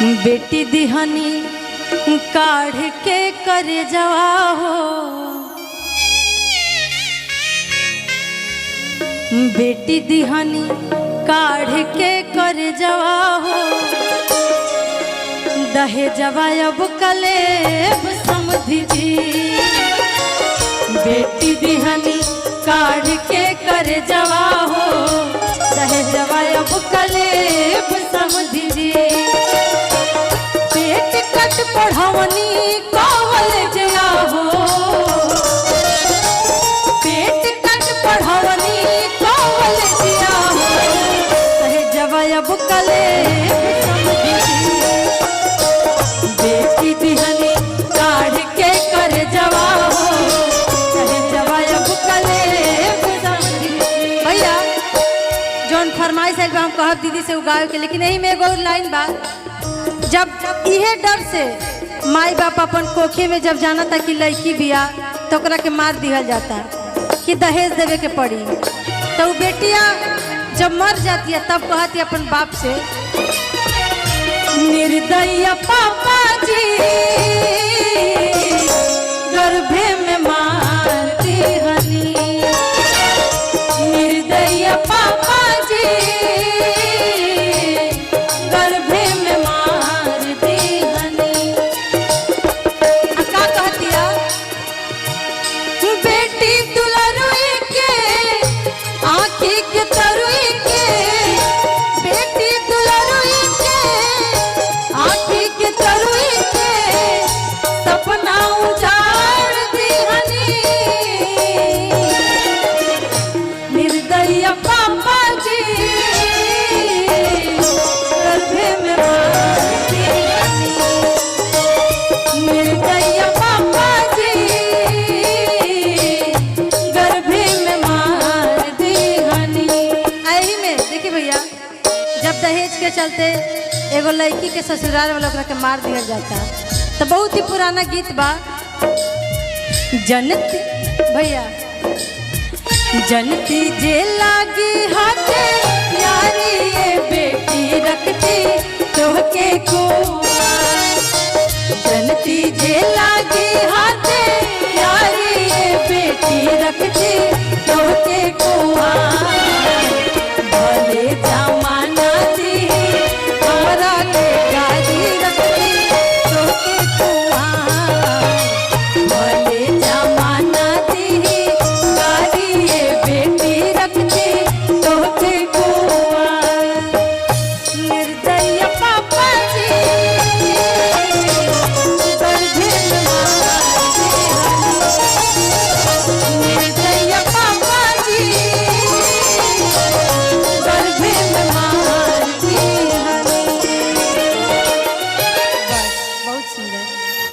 बेटी दिहनी काढ़ के कर जवा हो, बेटी दिहनी काढ़ के कर जवा हो, दहेजवा अब कलेब समझी जी। बेटी दिहनी काढ़ के कर जवा हो, दहेजवा अब कलेब समझी जी। पेट कट पढ़वनी कॉलेज हो, पेट कट पढ़वनी कॉलेज हो, दहेजवा अब कलेब समझी जी। बेटी दिहनी काढ़ के कर जवा हो, दहेजवा अब कलेब समझी। भैया जौन फरमाइश है हम कहब दीदी से उगावे के, लेकिन यही में एगो लाइन बा। जब इहे डर से माई बाप अपन कोखे में जब जाना था कि लड़की बिया तो ओकरा के मार दिया जाता कि दहेज देवे के पड़ी, तो वो बेटिया जब मर जाती है तब कहती है अपन बाप से, निर्दयी पापा जी गर्भे में मारती हनी, निर्दयी पापा जी गर्भे में मारती हनी। का कहती है बेटी दुलरुई के आँखी के तरुई के, बेटी दुलरुई के आँखी के तरुई के, सपना उजाड़ दी हनी, निर्दयी पापा जी गर्भे में मारती हनी, निर्दयी पापा जी गर्भे में मारती हनी। यही में देखिए भैया, जब दहेज के चलते एगो लड़की के ससुराल वाला ओकरा के मार दिया जाता तो बहुत ही पुराना गीत बा। जनती भैया जनती जे लागी हाथे यारी ये बेटी रखती तोहके को